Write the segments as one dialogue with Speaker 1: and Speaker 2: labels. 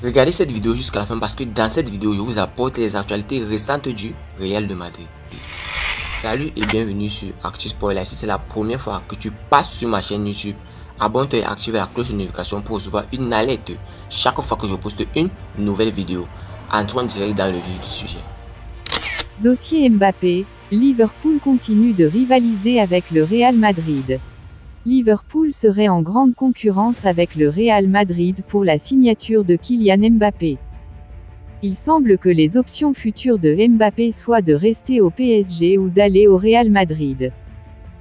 Speaker 1: Regardez cette vidéo jusqu'à la fin parce que dans cette vidéo, je vous apporte les actualités récentes du Real de Madrid. Salut et bienvenue sur ActuSport. Si c'est la première fois que tu passes sur ma chaîne YouTube, abonne-toi et active la cloche de notification pour recevoir une alerte chaque fois que je poste une nouvelle vidéo. Entrons direct dans le vif du sujet.
Speaker 2: Dossier Mbappé, Liverpool continue de rivaliser avec le Real Madrid. Liverpool serait en grande concurrence avec le Real Madrid pour la signature de Kylian Mbappé. Il semble que les options futures de Mbappé soient de rester au PSG ou d'aller au Real Madrid.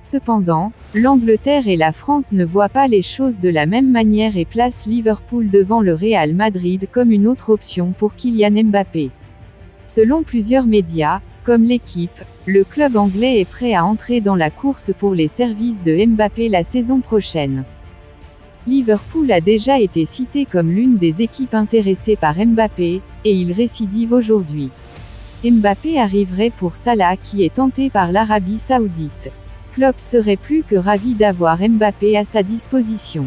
Speaker 2: Cependant, l'Angleterre et la France ne voient pas les choses de la même manière et placent Liverpool devant le Real Madrid comme une autre option pour Kylian Mbappé. Selon plusieurs médias, comme l'équipe, le club anglais est prêt à entrer dans la course pour les services de Mbappé la saison prochaine. Liverpool a déjà été cité comme l'une des équipes intéressées par Mbappé, et il récidive aujourd'hui. Mbappé arriverait pour Salah qui est tenté par l'Arabie Saoudite. Klopp serait plus que ravi d'avoir Mbappé à sa disposition.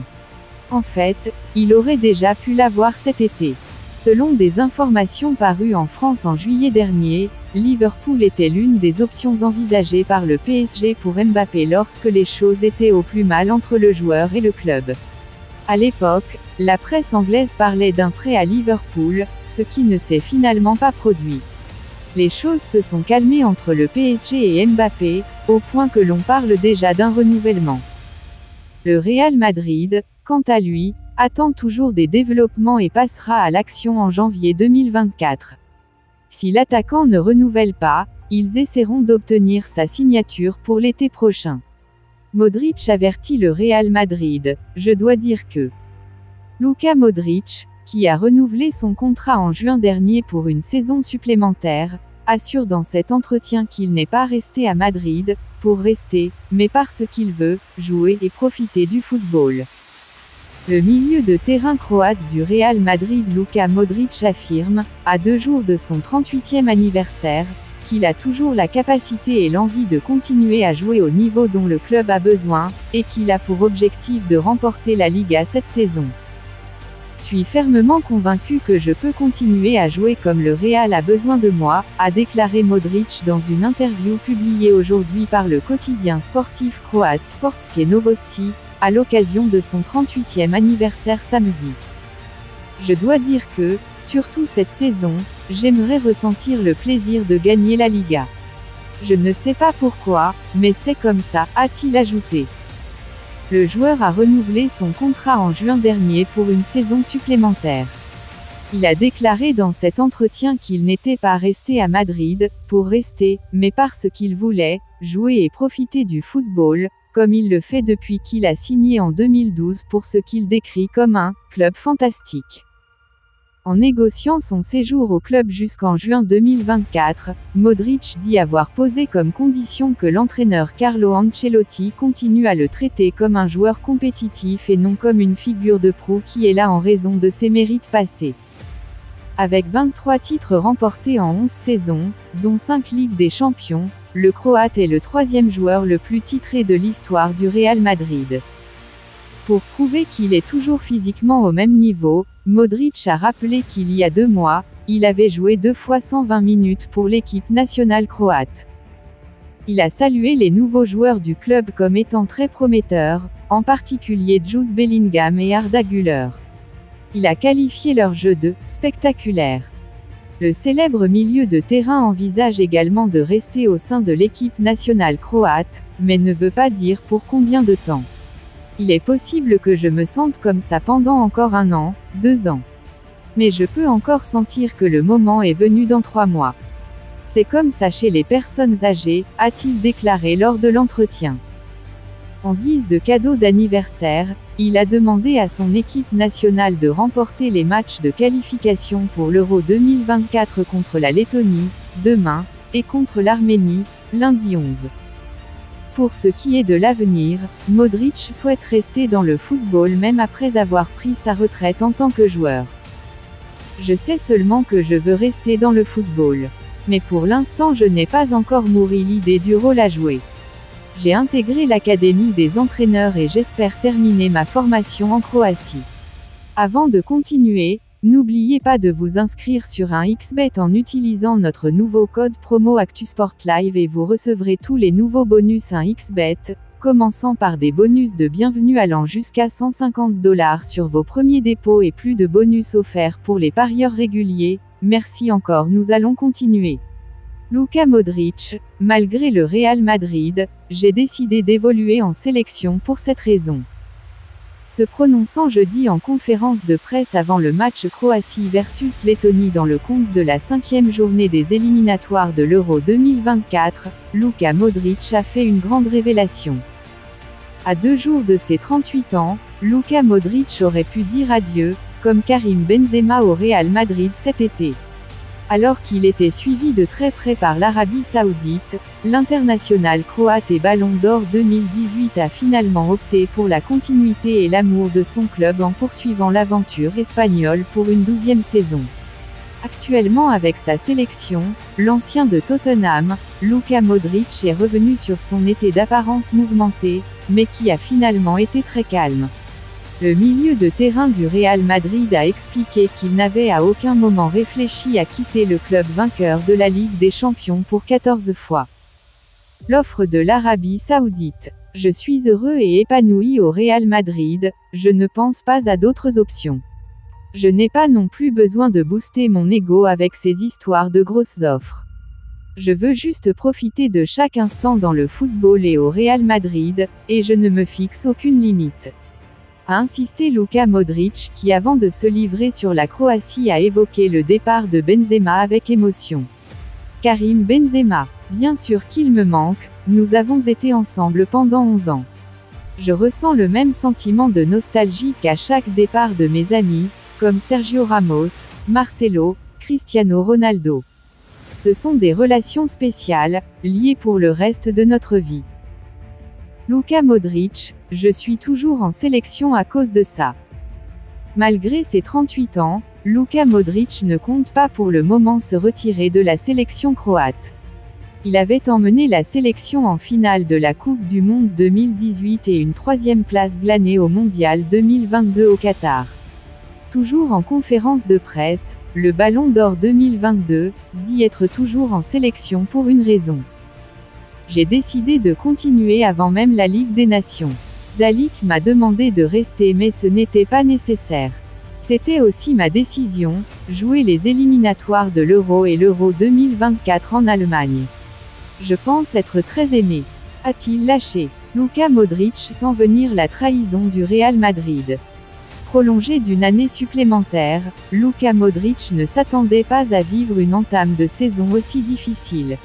Speaker 2: En fait, il aurait déjà pu l'avoir cet été. Selon des informations parues en France en juillet dernier, Liverpool était l'une des options envisagées par le PSG pour Mbappé lorsque les choses étaient au plus mal entre le joueur et le club. À l'époque, la presse anglaise parlait d'un prêt à Liverpool, ce qui ne s'est finalement pas produit. Les choses se sont calmées entre le PSG et Mbappé, au point que l'on parle déjà d'un renouvellement. Le Real Madrid, quant à lui, attend toujours des développements et passera à l'action en janvier 2024. Si l'attaquant ne renouvelle pas, ils essaieront d'obtenir sa signature pour l'été prochain. Modric avertit le Real Madrid, je dois dire que Luka Modric, qui a renouvelé son contrat en juin dernier pour une saison supplémentaire, assure dans cet entretien qu'il n'est pas resté à Madrid pour rester, mais parce qu'il veut jouer et profiter du football. Le milieu de terrain croate du Real Madrid Luka Modric affirme, à 2 jours de son 38e anniversaire, qu'il a toujours la capacité et l'envie de continuer à jouer au niveau dont le club a besoin, et qu'il a pour objectif de remporter la Liga cette saison. Je suis fermement convaincu que je peux continuer à jouer comme le Real a besoin de moi, a déclaré Modric dans une interview publiée aujourd'hui par le quotidien sportif croate Sportske Novosti, à l'occasion de son 38e anniversaire samedi. Je dois dire que, surtout cette saison, j'aimerais ressentir le plaisir de gagner la Liga. Je ne sais pas pourquoi, mais c'est comme ça, a-t-il ajouté. Le joueur a renouvelé son contrat en juin dernier pour une saison supplémentaire. Il a déclaré dans cet entretien qu'il n'était pas resté à Madrid pour rester, mais parce qu'il voulait jouer et profiter du football, comme il le fait depuis qu'il a signé en 2012 pour ce qu'il décrit comme un club fantastique. En négociant son séjour au club jusqu'en juin 2024, Modric dit avoir posé comme condition que l'entraîneur Carlo Ancelotti continue à le traiter comme un joueur compétitif et non comme une figure de proue qui est là en raison de ses mérites passés. Avec 23 titres remportés en 11 saisons, dont 5 Ligues des Champions, le Croate est le 3e joueur le plus titré de l'histoire du Real Madrid. Pour prouver qu'il est toujours physiquement au même niveau, Modric a rappelé qu'il y a 2 mois, il avait joué 2 fois 120 minutes pour l'équipe nationale croate. Il a salué les nouveaux joueurs du club comme étant très prometteurs, en particulier Jude Bellingham et Arda Güler. Il a qualifié leur jeu de « spectaculaire ». Le célèbre milieu de terrain envisage également de rester au sein de l'équipe nationale croate, mais ne veut pas dire pour combien de temps. Il est possible que je me sente comme ça pendant encore 1 an, 2 ans. Mais je peux encore sentir que le moment est venu dans 3 mois. C'est comme ça chez les personnes âgées, a-t-il déclaré lors de l'entretien. En guise de cadeau d'anniversaire, il a demandé à son équipe nationale de remporter les matchs de qualification pour l'Euro 2024 contre la Lettonie, demain, et contre l'Arménie, lundi 11. Pour ce qui est de l'avenir, Modric souhaite rester dans le football même après avoir pris sa retraite en tant que joueur. Je sais seulement que je veux rester dans le football. Mais pour l'instant je n'ai pas encore mûri l'idée du rôle à jouer. J'ai intégré l'académie des entraîneurs et j'espère terminer ma formation en Croatie. Avant de continuer, N'oubliez pas de vous inscrire sur un XBet en utilisant notre nouveau code promo ActuSportLive et vous recevrez tous les nouveaux bonus un XBet, commençant par des bonus de bienvenue allant jusqu'à 150 $ sur vos premiers dépôts et plus de bonus offerts pour les parieurs réguliers. Merci encore, nous allons continuer. Luka Modric, malgré le Real Madrid, j'ai décidé d'évoluer en sélection pour cette raison. Se prononçant jeudi en conférence de presse avant le match Croatie versus Lettonie dans le compte de la 5e journée des éliminatoires de l'Euro 2024, Luka Modric a fait une grande révélation. À 2 jours de ses 38 ans, Luka Modric aurait pu dire adieu, comme Karim Benzema au Real Madrid cet été. Alors qu'il était suivi de très près par l'Arabie Saoudite, l'international croate et Ballon d'Or 2018 a finalement opté pour la continuité et l'amour de son club en poursuivant l'aventure espagnole pour une 12e saison. Actuellement avec sa sélection, l'ancien de Tottenham, Luka Modric est revenu sur son été d'apparence mouvementée, mais qui a finalement été très calme. Le milieu de terrain du Real Madrid a expliqué qu'il n'avait à aucun moment réfléchi à quitter le club vainqueur de la Ligue des Champions pour 14 fois. L'offre de l'Arabie Saoudite. Je suis heureux et épanoui au Real Madrid, je ne pense pas à d'autres options. Je n'ai pas non plus besoin de booster mon ego avec ces histoires de grosses offres. Je veux juste profiter de chaque instant dans le football et au Real Madrid, et je ne me fixe aucune limite. A insisté Luka Modric qui avant de se livrer sur la Croatie a évoqué le départ de Benzema avec émotion. Karim Benzema, bien sûr qu'il me manque, nous avons été ensemble pendant 11 ans. Je ressens le même sentiment de nostalgie qu'à chaque départ de mes amis, comme Sergio Ramos, Marcelo, Cristiano Ronaldo. Ce sont des relations spéciales, liées pour le reste de notre vie. Luka Modric, je suis toujours en sélection à cause de ça. Malgré ses 38 ans, Luka Modric ne compte pas pour le moment se retirer de la sélection croate. Il avait emmené la sélection en finale de la Coupe du Monde 2018 et une 3e place glanée au Mondial 2022 au Qatar. Toujours en conférence de presse, le Ballon d'Or 2022 dit être toujours en sélection pour une raison. J'ai décidé de continuer avant même la Ligue des Nations. Dalic m'a demandé de rester mais ce n'était pas nécessaire. C'était aussi ma décision, jouer les éliminatoires de l'Euro et l'Euro 2024 en Allemagne. Je pense être très aimé. A-t-il lâché Luka Modric sans venir la trahison du Real Madrid. Prolongé d'une année supplémentaire, Luka Modric ne s'attendait pas à vivre une entame de saison aussi difficile.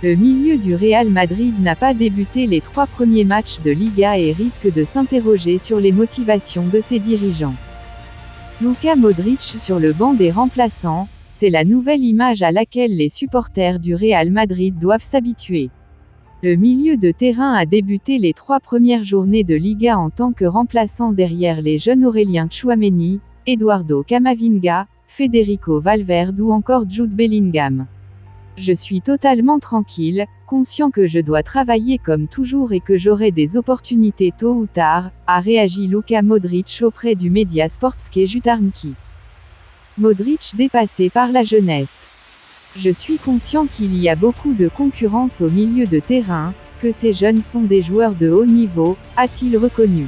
Speaker 2: Le milieu du Real Madrid n'a pas débuté les 3 premiers matchs de Liga et risque de s'interroger sur les motivations de ses dirigeants. Luka Modric sur le banc des remplaçants, c'est la nouvelle image à laquelle les supporters du Real Madrid doivent s'habituer. Le milieu de terrain a débuté les 3 premières journées de Liga en tant que remplaçant derrière les jeunes Aurélien Tchouaméni, Eduardo Camavinga, Federico Valverde ou encore Jude Bellingham. Je suis totalement tranquille, conscient que je dois travailler comme toujours et que j'aurai des opportunités tôt ou tard, a réagi Luka Modric auprès du média Sportske Jutarnki. Modric dépassé par la jeunesse. Je suis conscient qu'il y a beaucoup de concurrence au milieu de terrain, que ces jeunes sont des joueurs de haut niveau, a-t-il reconnu.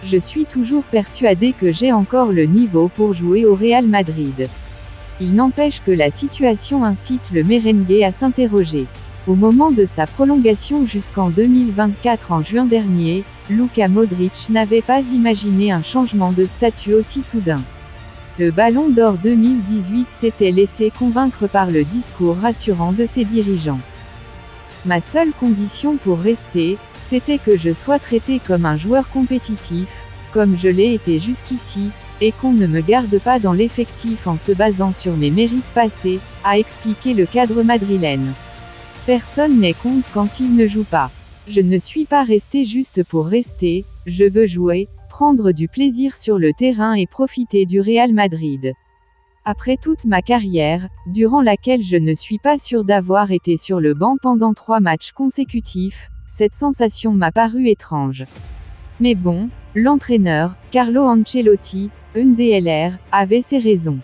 Speaker 2: Je suis toujours persuadé que j'ai encore le niveau pour jouer au Real Madrid. Il n'empêche que la situation incite le merengue à s'interroger. Au moment de sa prolongation jusqu'en 2024 en juin dernier, Luka Modric n'avait pas imaginé un changement de statut aussi soudain. Le Ballon d'Or 2018 s'était laissé convaincre par le discours rassurant de ses dirigeants. Ma seule condition pour rester, c'était que je sois traité comme un joueur compétitif, comme je l'ai été jusqu'ici, et qu'on ne me garde pas dans l'effectif en se basant sur mes mérites passés, a expliqué le cadre madrilène. Personne n'est contre quand il ne joue pas. Je ne suis pas resté juste pour rester, je veux jouer, prendre du plaisir sur le terrain et profiter du Real Madrid. Après toute ma carrière, durant laquelle je ne suis pas sûr d'avoir été sur le banc pendant 3 matchs consécutifs, cette sensation m'a paru étrange. Mais bon, l'entraîneur, Carlo Ancelotti, NDLR, avait ses raisons.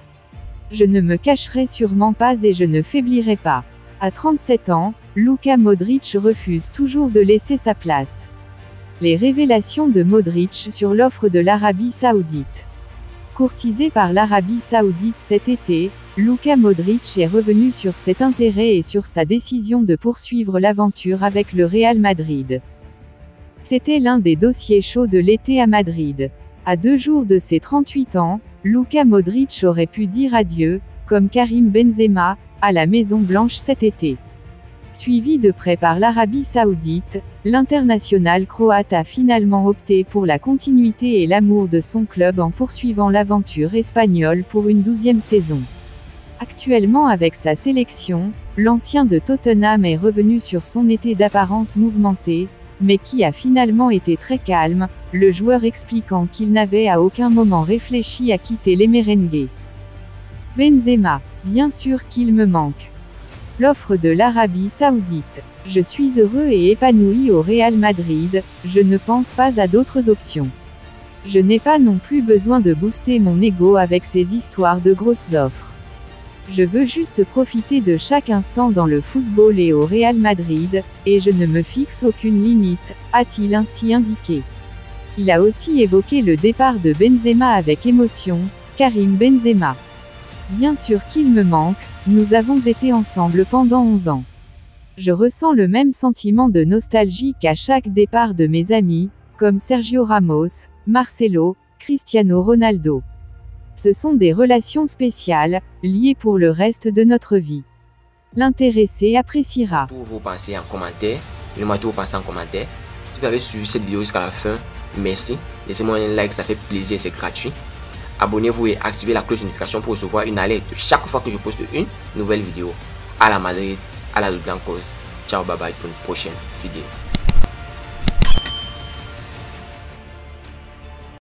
Speaker 2: Je ne me cacherai sûrement pas et je ne faiblirai pas. À 37 ans, Luka Modric refuse toujours de laisser sa place. Les révélations de Modric sur l'offre de l'Arabie Saoudite. Courtisé par l'Arabie Saoudite cet été, Luka Modric est revenu sur cet intérêt et sur sa décision de poursuivre l'aventure avec le Real Madrid. C'était l'un des dossiers chauds de l'été à Madrid. À 2 jours de ses 38 ans, Luka Modric aurait pu dire adieu, comme Karim Benzema, à la Maison Blanche cet été. Suivi de près par l'Arabie Saoudite, l'international croate a finalement opté pour la continuité et l'amour de son club en poursuivant l'aventure espagnole pour une 12e saison. Actuellement avec sa sélection, l'ancien de Tottenham est revenu sur son été d'apparence mouvementée, mais qui a finalement été très calme, le joueur expliquant qu'il n'avait à aucun moment réfléchi à quitter les merengues. Benzema, bien sûr qu'il me manque. L'offre de l'Arabie Saoudite. Je suis heureux et épanoui au Real Madrid, je ne pense pas à d'autres options. Je n'ai pas non plus besoin de booster mon ego avec ces histoires de grosses offres. Je veux juste profiter de chaque instant dans le football et au Real Madrid, et je ne me fixe aucune limite, a-t-il ainsi indiqué. Il a aussi évoqué le départ de Benzema avec émotion, Karim Benzema. Bien sûr qu'il me manque, nous avons été ensemble pendant 11 ans. Je ressens le même sentiment de nostalgie qu'à chaque départ de mes amis, comme Sergio Ramos, Marcelo, Cristiano Ronaldo. Ce sont des relations spéciales, liées pour le reste de notre vie. L'intéressé appréciera.
Speaker 1: Tout vos pensées en commentaire, dis-moi tout vos pensées en commentaire. Si vous avez suivi cette vidéo jusqu'à la fin, merci. Laissez-moi un like, ça fait plaisir, c'est gratuit. Abonnez-vous et activez la cloche de notification pour recevoir une alerte chaque fois que je poste une nouvelle vidéo. À la Madrid, à la Blancos. Ciao, bye bye pour une prochaine vidéo.